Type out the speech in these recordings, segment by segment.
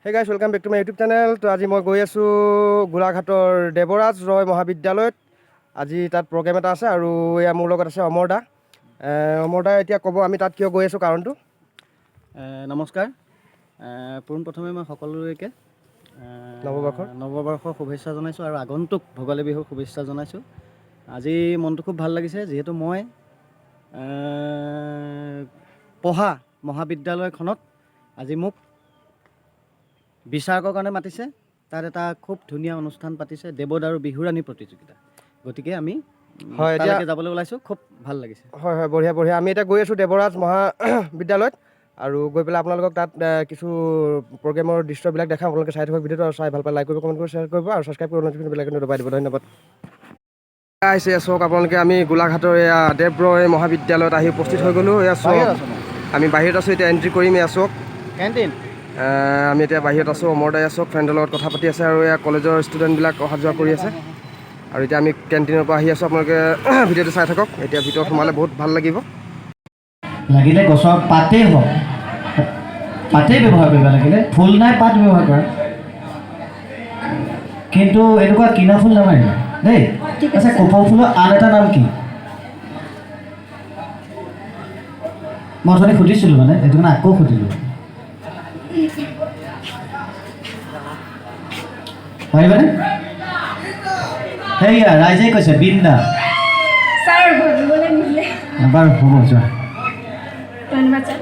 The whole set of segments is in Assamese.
Hey guys, welcome back to my YouTube channel. তো আজি মই গৈ আছো গোলাঘাটৰ দেৱৰাজ ৰয় মহাবিদ্যালয়ত। আজি তাত প্ৰগ্ৰাম এটা আছে আৰু এয়া মোৰ লগত আছে অমৰ দা। অমৰ দা এতিয়া ক'ব আমি তাত কিয় গৈ আছো কাৰণটো। নমস্কাৰ। পোনপ্ৰথমে মই সকলোকে নৱবৰ্ষৰ শুভেচ্ছা জনাইছোঁ আৰু আগন্তুক ভোগালী বিহুৰ শুভেচ্ছা জনাইছোঁ। আজি মনটো খুব ভাল লাগিছে যিহেতু মই পঢ়া মহাবিদ্যালয়খনত আজি মোক বিচাৰকৰ কাৰণে মাতিছে। তাত এটা খুব ধুনীয়া অনুষ্ঠান পাতিছে, দেৱদ আৰু বিহুৰাণী প্ৰতিযোগিতা। গতিকে আমি তালৈকে যাবলৈ ওলাইছোঁ, খুব ভাল লাগিছে। হয় হয়, বঢ়িয়া বঢ়িয়া। আমি এতিয়া গৈ আছোঁ দেৱৰাজ মহাবিদ্যালয়ত আৰু গৈ পেলাই আপোনালোকক তাত কিছু প্ৰগ্ৰেমৰ দৃশ্যবিলাক দেখাম। আপোনালোকে চাই থাকক ভিডিঅ'টো আৰু চাই ভাল পায় লাইক কৰিব, কমেণ্ট কৰি শ্বেয়াৰ কৰিব আৰু ছাবস্ক্ৰাইব কৰি ন'টিফিকেশ্যন বেল আইকনটো দবাই দিব। ধন্যবাদ। আহিছে চাওক আপোনালোকে, আমি গোলাঘাটৰ এয়া দেৱৰয় মহাবিদ্যালয়ত আহি উপস্থিত হৈ গ'লোঁ। এয়া চাওক আমি বাহিৰত আছোঁ, এতিয়া এণ্ট্ৰি কৰিম। এয়া চাওক কেণ্টিন। আমি এতিয়া বাহিৰত আছোঁ। অমৰ দাই আছোঁ, ফ্ৰেণ্ডৰ লগত কথা পাতি আছে আৰু এয়া কলেজৰ ষ্টুডেণ্টবিলাক অহা যোৱা কৰি আছে। আৰু এতিয়া আমি কেণ্টিনৰ পৰা আহি আছোঁ। আপোনালোকে ভিডিঅ'টো চাই থাকক। এতিয়া ভিতৰত সোমালে বহুত ভাল লাগিব। লাগিলে গছৰ পাতেই হওক, পাতেই ব্যৱহাৰ কৰিব লাগিলে, ফুল নাই পাত ব্যৱহাৰ কৰা, কিন্তু এনেকুৱা কিনা ফুল নামাৰিবা দেই। আচ্ছা, কপৌ ফুলৰ আন এটা নাম কি? মই অথনি সুধিছিলোঁ মানে, সেইটো কাৰণে আকৌ সুধিলোঁ। পাৰিবানে? সেয়া ৰাইজে কৈছে বৃন্দা। বাৰু হ'ব, যোৱা। ধন্যবাদ স্যাৰ।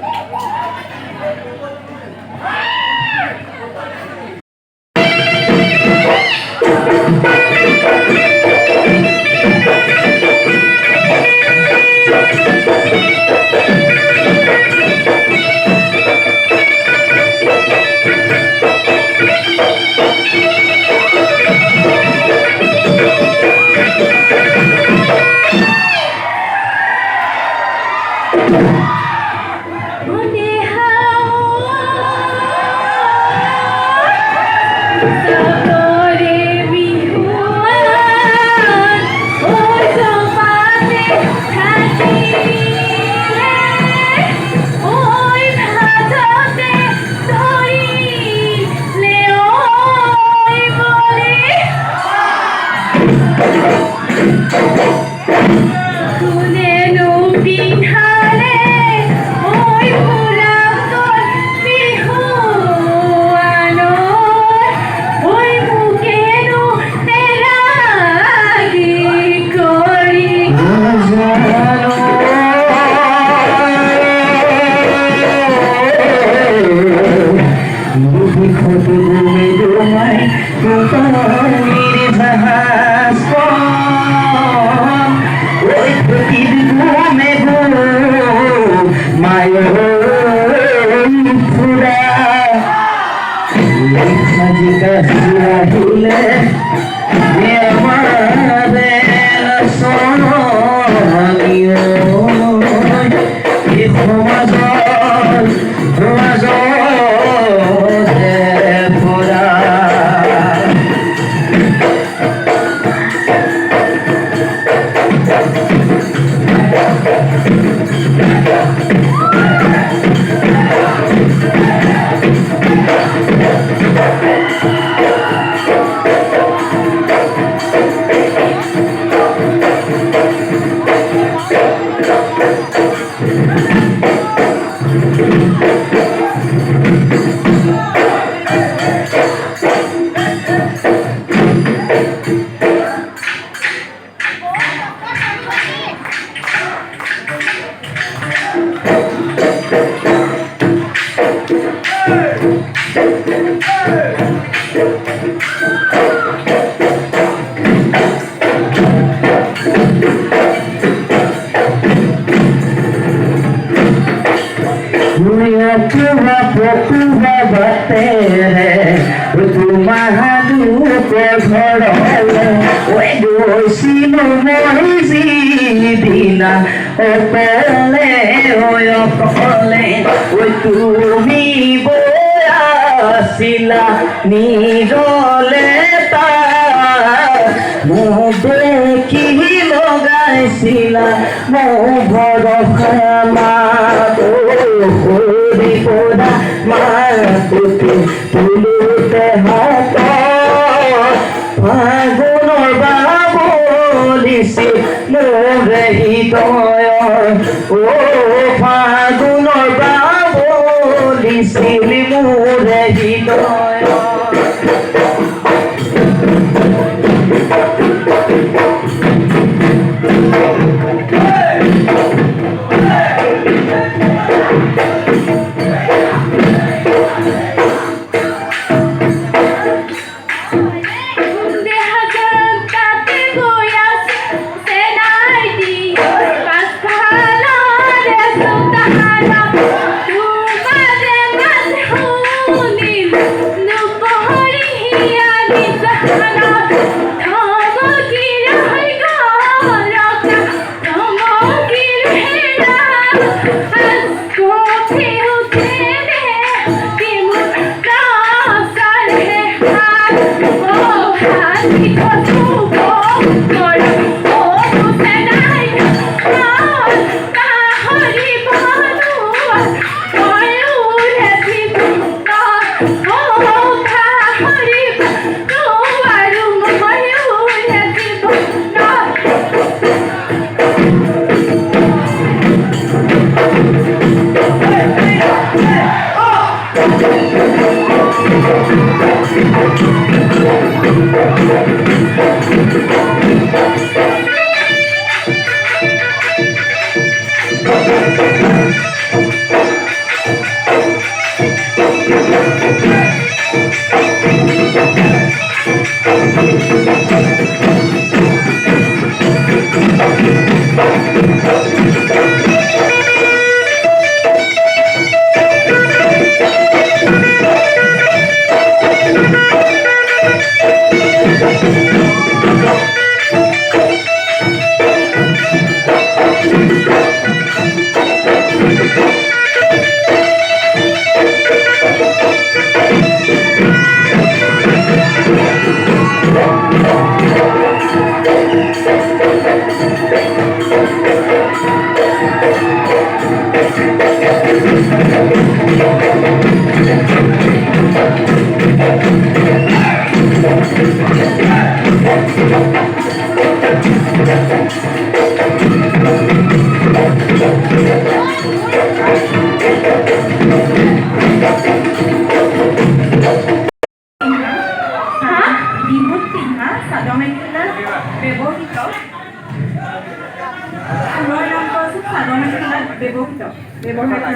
তুমি বয়াছিলা নিজলে মোক দেখি লগাইছিলা মোৰ ভৰসা ঝৰি পৰা মাকুতি তুলোতে হাত ফাগুনৰ বাবলিছিল মোৰে হৃদয়ৰ ফাগুনৰ বাবলিছিল মোৰে হৃদয়ৰ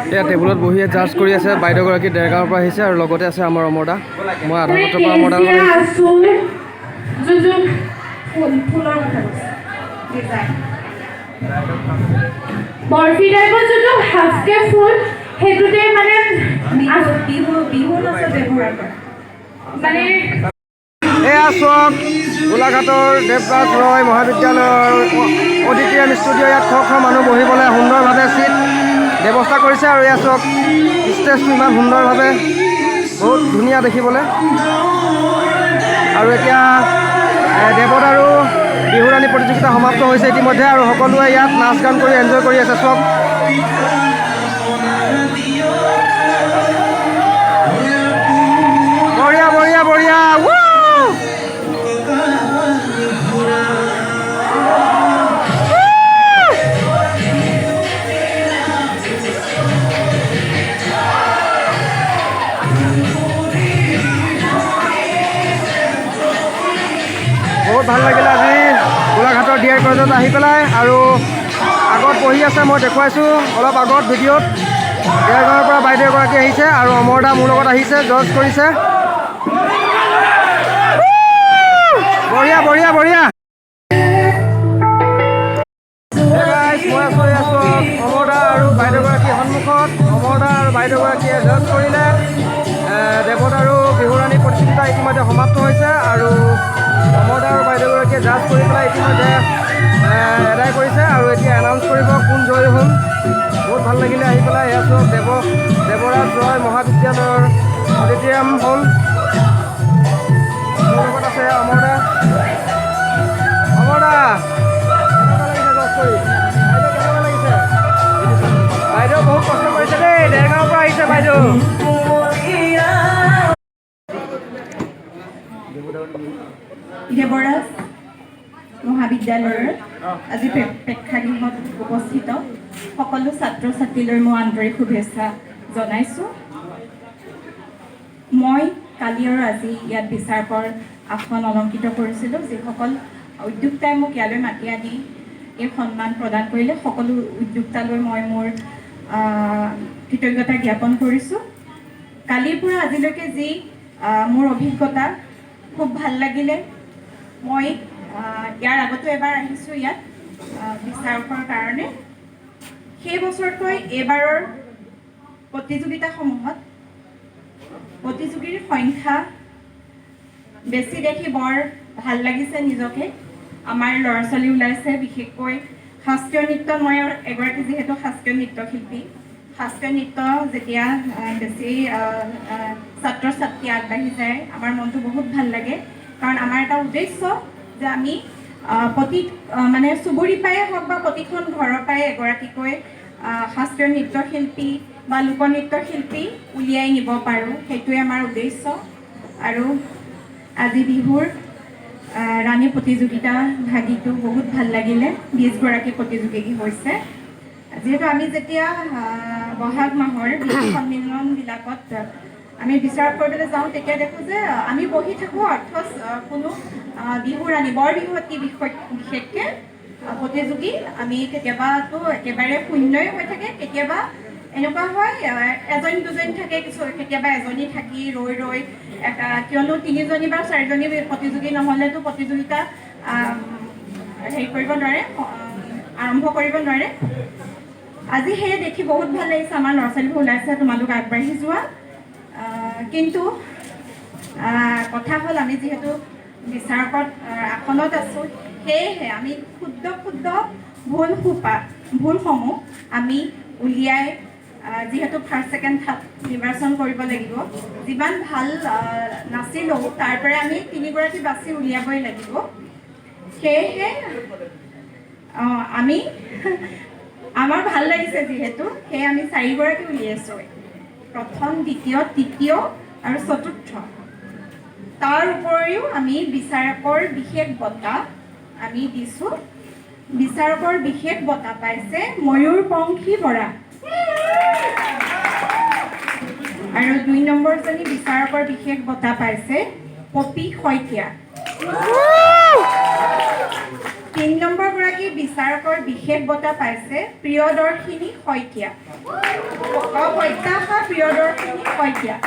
এতিয়া টেবুলত বহি জাজ কৰি আছে বাইদেউগৰাকী ডেৰগাঁৱৰ পৰা আহিছে আৰু লগতে আছে আমাৰ অমৰদা মই আধাৰ পৰা অমৰদা বৰফি টাইপত যোনটো হাফকে ফুল সেইটোতে মানে বিহু নাচত ব্যৱহাৰ কৰে মানে এয়া চক গোলাঘাটৰ দেৱৰাজ ৰয় মহাবিদ্যালয়ৰ অডিটৰিয়াম ষ্টুডিঅ' ইয়াত শ মানুহ বহিবলৈ সুন্দৰভাৱে চিট ব্যৱস্থা কৰিছে আৰু এয়া চক ষ্টেজটো ইমান সুন্দৰভাৱে বহুত ধুনীয়া দেখিবলৈ আৰু এতিয়া দেৱত আৰু বিহুৰাণী প্ৰতিযোগিতা সমাপ্ত হৈছে ইতিমধ্যে আৰু সকলোৱে ইয়াত নাচ গান কৰি এনজয় কৰি আছে চব বঢ়িয়া বঢ়িয়া বঢ়িয়া বহুত ভাল লাগিলে আজি গোলাঘাটৰ ডি আই কলেজত আহি পেলাই আৰু আগত বহি আছে মই দেখুৱাইছোঁ অলপ আগত ভিডিঅ'ত ডেৰগাঁৱৰ পৰা বাইদেউ এগৰাকী আহিছে আৰু অমৰদা মোৰ লগত আহিছে জজ কৰিছে বঢ়িয়া বঢ়িয়া বঢ়িয়া মই আছোঁ অমৰদা আৰু বাইদেউগৰাকীৰ সন্মুখত অমৰদা আৰু বাইদেউগৰাকীয়ে জজ কৰিলে দেৱত আৰু বিহুৰাণী প্ৰতিযোগিতা ইতিমধ্যে সমাপ্ত হৈছে আৰু অমৰদা আৰু বাইদেউগৰাকীয়ে জাজ কৰি পেলাই ইতিমধ্যে এদায় কৰিছে আৰু এতিয়া এনাউন্স কৰিব কোন জয়ী হ'ল বহুত ভাল লাগিলে আহি পেলাই এয়া চব দেৱৰাজ ৰয় মহাবিদ্যালয়ৰ অডিটৰিয়াম হ'ল মোৰ লগত আছে অমৰদা কেনেকুৱা লাগিছে জজ কৰি বাইদেউ কেনেকুৱা লাগিছে বাইদেউ বহুত কষ্ট কৰিছে দেই ডেৰগাঁৱৰ পৰা আহিছে বাইদেউ দেৱৰাজ মহাবিদ্যালয়ৰ আজি প্ৰেক্ষাগৃহত উপস্থিত সকলো ছাত্ৰ ছাত্ৰীলৈ মই আন্তৰিক শুভেচ্ছা জনাইছোঁ। মই কালি আৰু আজি ইয়াত বিচাৰকৰ আসন অলংকৃত কৰিছিলোঁ। যিসকল উদ্যোক্তাই মোক ইয়ালৈ মাতি আনি এই সন্মান প্ৰদান কৰিলে, সকলো উদ্যোক্তালৈ মই মোৰ কৃতজ্ঞতা জ্ঞাপন কৰিছোঁ। কালিৰ পৰা আজিলৈকে যি মোৰ অভিজ্ঞতা খুব ভাল লাগিলে। মই ইয়াৰ আগতো এবাৰ আহিছোঁ ইয়াত বিচাৰকৰ কাৰণে। সেই বছৰতকৈ এইবাৰৰ প্ৰতিযোগিতাসমূহত প্ৰতিযোগীৰ সংখ্যা বেছি দেখি বৰ ভাল লাগিছে নিজকে। আমাৰ ল'ৰা ছোৱালী ওলাইছে, বিশেষকৈ শাস্ত্ৰীয় নৃত্য, মই এগৰাকী যিহেতু শাস্ত্ৰীয় নৃত্যশিল্পী, শাস্ত্ৰীয় নৃত্য যেতিয়া বেছি ছাত্ৰ ছাত্ৰী আগবাঢ়ি যায় আমাৰ মনটো বহুত ভাল লাগে। কাৰণ আমাৰ এটা উদ্দেশ্য যে আমি মানে চুবুৰী পৰাই হওক বা প্ৰতিখন ঘৰৰ পৰাই এগৰাকীকৈ শাস্ত্ৰীয় নৃত্যশিল্পী বা লোকনৃত্যশিল্পী উলিয়াই নিব পাৰোঁ, সেইটোৱে আমাৰ উদ্দেশ্য। আৰু আজি বিহুৰ ৰাণী প্ৰতিযোগিতা ভাগিটো বহুত ভাল লাগিলে। 20 গৰাকী প্ৰতিযোগী হৈছে। যিহেতু আমি যেতিয়া বহাগ মাহৰ বিহু সন্মিলনবিলাকত আমি বিচাৰক কৰিবলৈ যাওঁ, তেতিয়া দেখোঁ যে আমি বহি থাকোঁ, অৰ্থচ কোনো বিহু ৰাণী বৰ বিহুৱতী বিশেষকৈ প্ৰতিযোগী আমি কেতিয়াবাতো একেবাৰে শূন্যই হৈ থাকে, কেতিয়াবা এনেকুৱা হয় এজনী দুজনী থাকে, কেতিয়াবা এজনী থাকি ৰৈ কিয়নো 3জনী বা 4জনী প্ৰতিযোগী নহ'লেতো প্ৰতিযোগিতা হেৰি কৰিব নোৱাৰে, আৰম্ভ কৰিব নোৱাৰে। আজি সেয়ে দেখি বহুত ভাল লাগিছে। আমাৰ ল'ৰা ছোৱালীবোৰ ওলাইছে, তোমালোক আগবাঢ়ি যোৱা। কিন্তু কথা হ'ল আমি যিহেতু বিচাৰকত আসনত আছোঁ, সেয়েহে আমি ক্ষুদ্ৰ ভুলসমূহ আমি উলিয়াই যিহেতু ফাৰ্ষ্ট ছেকেণ্ড থাৰ্ড নিৰ্বাচন কৰিব লাগিব। যিমান ভাল নাচিলেও তাৰ পৰা আমি 3গৰাকী বাছি উলিয়াবই লাগিব। সেয়েহে আমি আমাৰ ভাল লাগিছে যিহেতু, সেয়ে আমি 4গৰাকী উলিয়াইছোঁ, প্ৰথম, দ্বিতীয়, তৃতীয় আৰু চতুৰ্থ। তাৰ উপৰিও আমি বিচাৰকৰ বিশেষ বঁটা আমি দিছোঁ। বিচাৰকৰ বিশেষ বঁটা পাইছে ময়ূৰপংখী বৰা আৰু 2 নম্বৰজনী বিচাৰকৰ বিশেষ বঁটা পাইছে পপী শইকীয়া। 3 নম্বৰগৰাকী বিচাৰকৰ বিশেষ বঁটা পাইছে প্ৰিয়দৰ্শিনী শইকীয়া, প্ৰত্যাশা প্ৰিয়দৰ্শিনী শইকীয়া।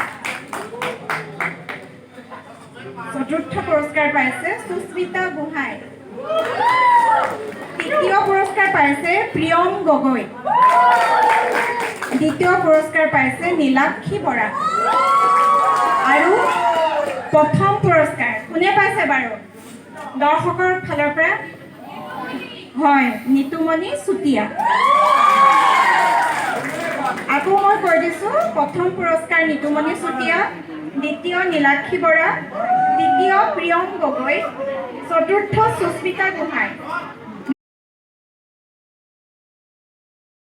চতুৰ্থ পুৰস্কাৰ পাইছে সুস্মিতা গোহাঁই। তৃতীয় পুৰস্কাৰ পাইছে প্ৰিয়ম গগৈ। দ্বিতীয় পুৰস্কাৰ পাইছে নীলাক্ষী বৰা। আৰু প্ৰথম পুৰস্কাৰ কোনে পাইছে বাৰু? দৰ্শকৰ ফালৰ পৰা হয়, নিতুমণি চুতীয়া। আকৌ মই কৈ দিছোঁ, প্ৰথম পুৰস্কাৰ নিতুমণি চুতীয়া, দ্বিতীয় নীলাক্ষী বৰা, তৃতীয় প্ৰিয়ম গগৈ, চতুৰ্থ সুস্মিতা গোহাঁই।